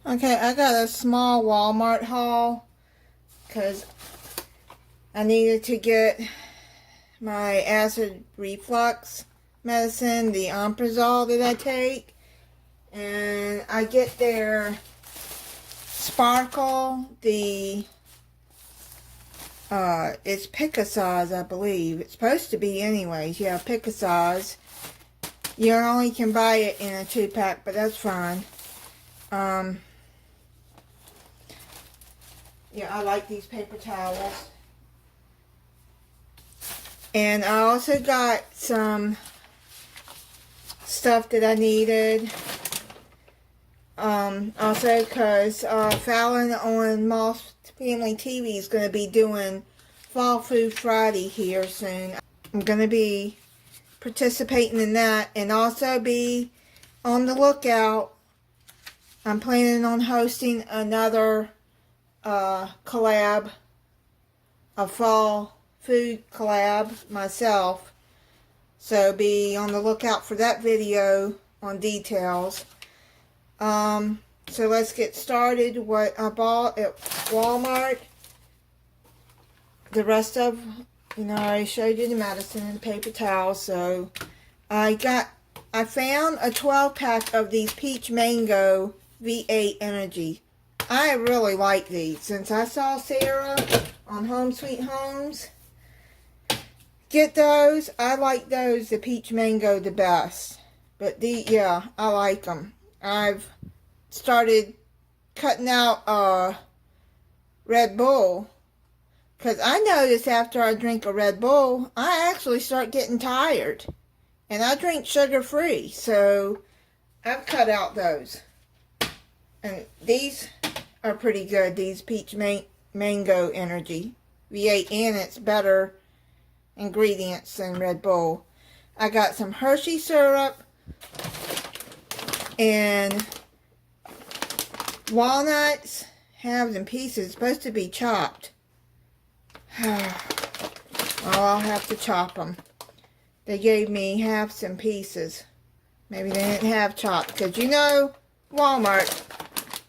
Okay, I got a small Walmart haul because I needed to get my acid reflux medicine, the omeprazole that I take, and I get their Sparkle, it's Picassaz, I believe. It's supposed to be anyways. Yeah, Picassaz. You only can buy it in a 2-pack, but that's fine. Yeah, I like these paper towels. And I also got some stuff that I needed. Also because Fallon on Moss Family TV is going to be doing Fall Food Friday here soon. I'm going to be participating in that and also be on the lookout. I'm planning on hosting another collab, a fall food collab myself. So be on the lookout for that video on details. So let's get started. What I bought at Walmart. The rest of, I already showed you the medicine and the paper towels. So I found a 12-pack of these Peach Mango V8 Energy. I really like these. Since I saw Sarah on Home Sweet Homes get those, I like those, the Peach Mango, the best. But yeah, I like them. I've started cutting out Red Bull because I notice after I drink a Red Bull, I actually start getting tired. And I drink sugar-free, so I've cut out those. And these are pretty good, these Peach Mango Energy V8, and it's better ingredients than Red Bull. I got some Hershey syrup and walnuts, halves and pieces, supposed to be chopped. Well, I'll have to chop them. They gave me halves and pieces. Maybe they didn't have chopped, because Walmart,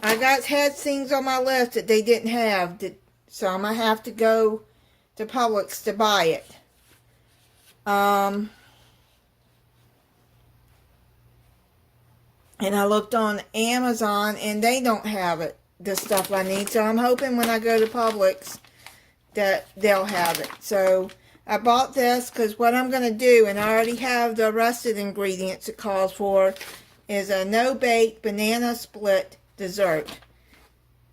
I had things on my list that they didn't have, so I'm going to have to go to Publix to buy it. And I looked on Amazon and they don't have it, the stuff I need. So I'm hoping when I go to Publix that they'll have it. So I bought this because what I'm going to do, and I already have the rest of the ingredients it calls for, is a no-bake banana split dessert.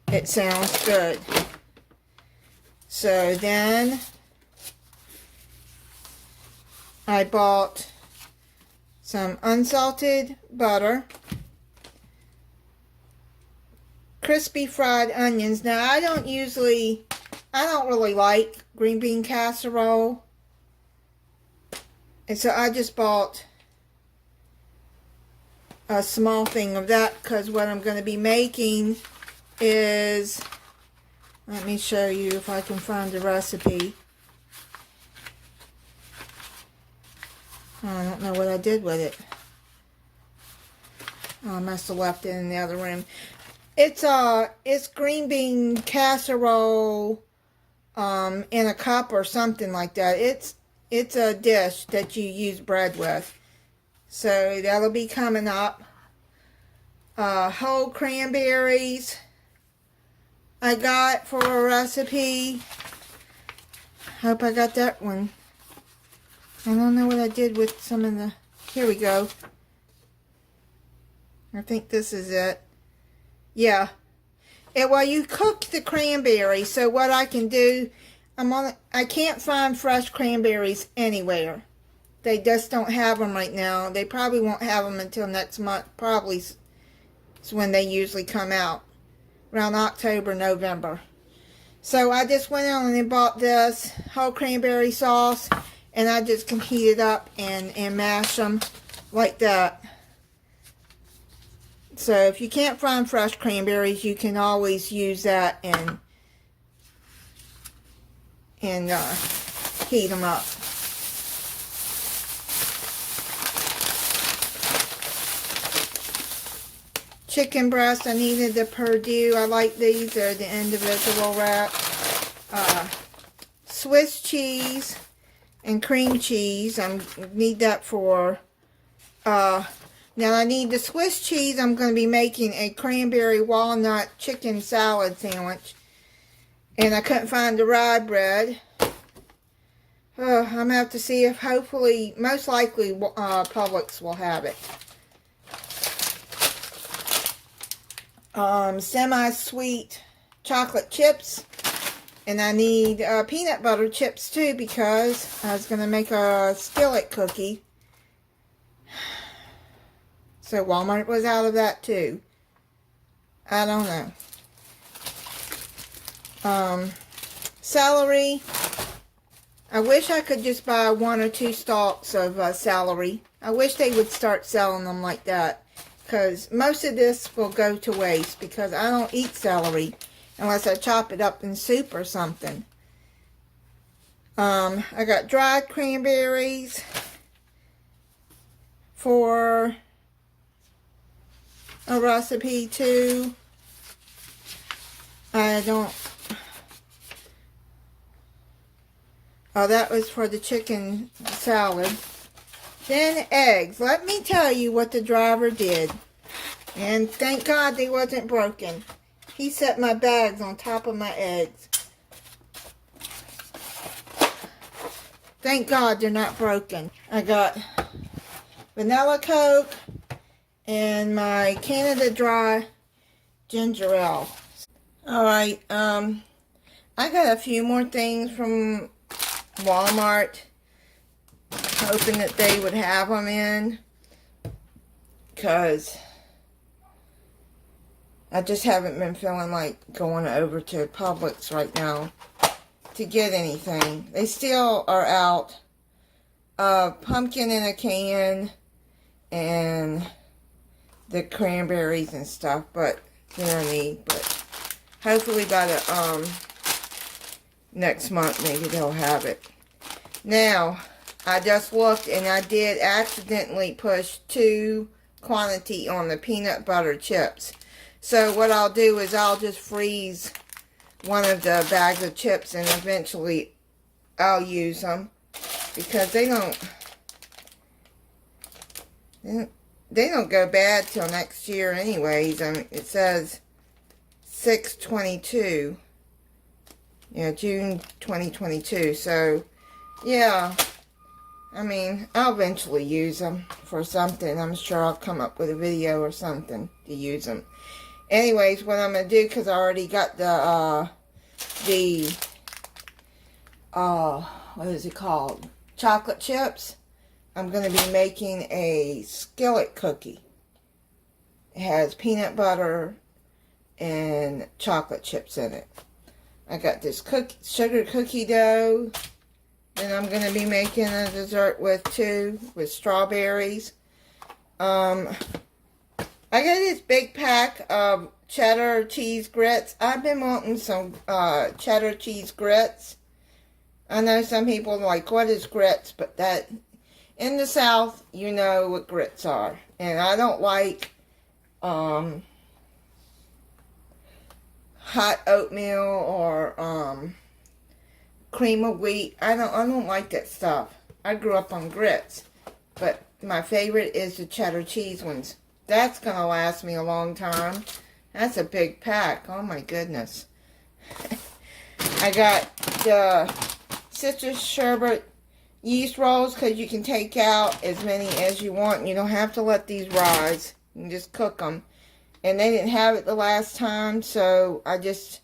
It sounds good. So then I bought some unsalted butter, crispy fried onions. Now I don't really like green bean casserole, and so I just bought a small thing of that because what I'm going to be making is, let me show you if I can find the recipe. I don't know what I did with it. I must have left it in the other room. It's green bean casserole in a cup or something like that. It's a dish that you use bread with. So that'll be coming up. Whole cranberries I got for a recipe. Hope I got that one. I don't know what I did with some of the... Here we go. I think this is it. Yeah. Well, you cook the cranberries. So what I can do... I can't find fresh cranberries anywhere. They just don't have them right now. They probably won't have them until next month. Probably is when they usually come out. Around October, November. So I just went on and bought this whole cranberry sauce. And I just can heat it up and mash them like that. So if you can't find fresh cranberries, you can always use that and heat them up. chicken breast. I needed the Perdue. I like these. They're the individual wrap. Swiss cheese and cream cheese. I need that for... now I need the Swiss cheese. I'm going to be making a cranberry walnut chicken salad sandwich. And I couldn't find the rye bread. I'm going to have to see if hopefully, most likely, Publix will have it. Semi-sweet chocolate chips. And I need peanut butter chips too, because I was going to make a skillet cookie. So Walmart was out of that too. I don't know. Celery. I wish I could just buy 1 or 2 stalks of celery. I wish they would start selling them like that. Because most of this will go to waste. Because I don't eat celery unless I chop it up in soup or something. I got dried cranberries for a recipe too. Oh, that was for the chicken salad. Then eggs. Let me tell you what the driver did. And thank God they wasn't broken. He set my bags on top of my eggs. Thank God they're not broken. I got vanilla Coke and my Canada Dry ginger ale. Alright, I got a few more things from Walmart, hoping that they would have them in, because I just haven't been feeling like going over to Publix right now to get anything. They still are out. Pumpkin in a can and the cranberries and stuff, but they're neat. But hopefully by the next month maybe they'll have it. Now, I just looked and I did accidentally push 2 quantity on the peanut butter chips. So what I'll do is I'll just freeze one of the bags of chips and eventually I'll use them, because they don't go bad till next year anyways. I mean, it says 6/22. Yeah, June 2022. So, yeah. I mean, I'll eventually use them for something. I'm sure I'll come up with a video or something to use them. Anyways, what I'm going to do, because I already got what is it called? Chocolate chips. I'm going to be making a skillet cookie. It has peanut butter and chocolate chips in it. I got this sugar cookie dough. Then I'm going to be making a dessert with strawberries. I got this big pack of cheddar cheese grits. I've been wanting some cheddar cheese grits. I know some people are like, what is grits? But that, in the South, you know what grits are. And I don't like hot oatmeal or cream of wheat. I don't like that stuff. I grew up on grits. But my favorite is the cheddar cheese ones. That's going to last me a long time. That's a big pack. Oh my goodness. I got the citrus sherbet yeast rolls, because you can take out as many as you want. You don't have to let these rise. You can just cook them. And they didn't have it the last time, so I just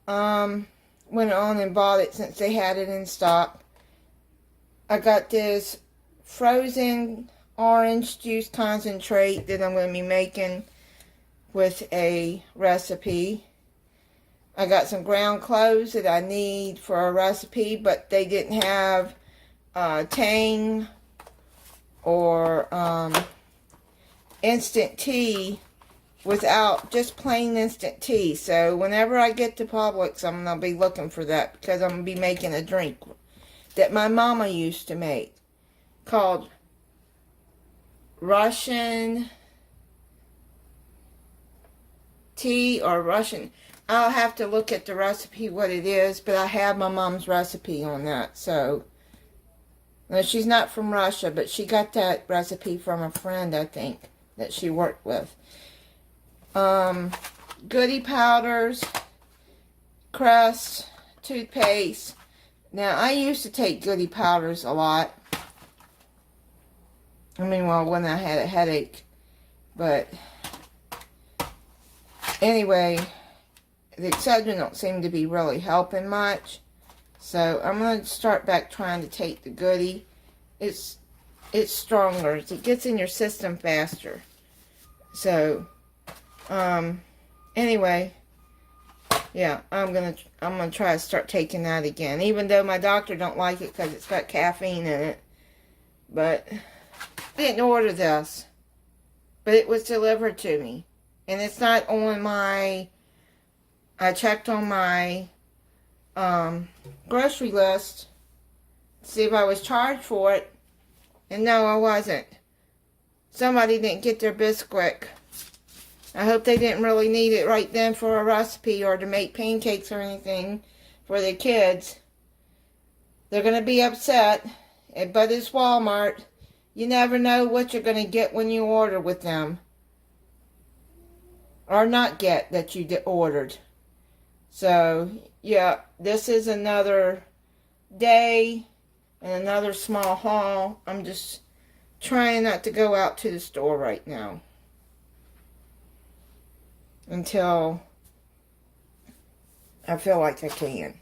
went on and bought it since they had it in stock. I got this frozen orange juice concentrate that I'm going to be making with a recipe. I got some ground cloves that I need for a recipe, but they didn't have Tang or instant tea without just plain instant tea. So whenever I get to Publix, I'm going to be looking for that, because I'm going to be making a drink that my mama used to make called Russian tea or Russian. I'll have to look at the recipe, what it is, but I have my mom's recipe on that, so. Well, she's not from Russia, but she got that recipe from a friend, I think, that she worked with. Goody powders, crust, toothpaste. Now, I used to take goody powders a lot. I mean, well, when I had a headache. But, anyway, the Excedrin don't seem to be really helping much. So, I'm going to start back trying to take the goody. It's stronger. It gets in your system faster. So, anyway, yeah, I'm gonna try to start taking that again. Even though my doctor don't like it because it's got caffeine in it. But I didn't order this, but it was delivered to me, and it's not on my. I checked on my grocery list to see if I was charged for it, and no, I wasn't. Somebody didn't get their bisquick. I hope they didn't really need it right then for a recipe or to make pancakes or anything for the kids. They're going to be upset, but it's Walmart. You never know what you're going to get when you order with them. Or not get that you ordered. So, yeah, this is another day and another small haul. I'm just trying not to go out to the store right now until I feel like I can.